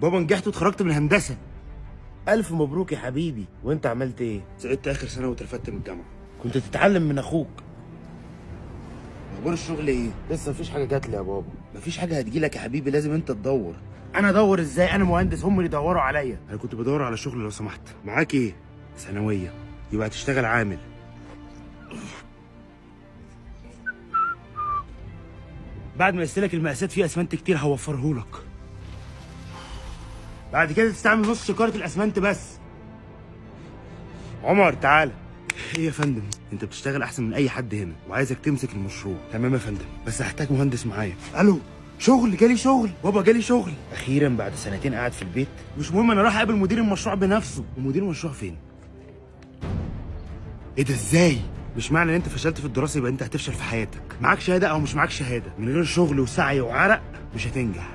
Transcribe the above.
بابا نجحت واتخرجت من هندسه. الف مبروك يا حبيبي. وانت عملت ايه؟ سقطت اخر سنه واترفدت من الجامعه. كنت تتعلم من اخوك. اخبار الشغل ايه؟ لسه مفيش حاجه جات لي يا بابا. مفيش حاجه هتجيلك يا حبيبي، لازم انت تدور. انا ادور ازاي؟ انا مهندس، هم اللي يدوروا عليا. انا كنت بدور على شغل لو سمحت. معاك ايه؟ ثانويه. يبقى هتشتغل عامل. بعد ما يستلك المقاسات في اسمنت كتير هوفرهولك. بعد كده تستعمل نص شكاره الاسمنت بس. عمر تعالى. ايه يا فندم؟ انت بتشتغل احسن من اي حد هنا وعايزك تمسك المشروع. تمام يا فندم، بس هحتاج مهندس معايا. الو، شغل، جالي شغل بابا، جالي شغل. اخيرا بعد سنتين قاعد في البيت. مش مهم، انا رايح اقابل مدير المشروع بنفسه. ومدير المشروع فين؟ ايه ده ازاي؟ مش معنى ان انت فشلت في الدراسه يبقى انت هتفشل في حياتك. معاك شهاده او مش معاك شهاده، من غير شغل وسعي وعرق مش هتنجح.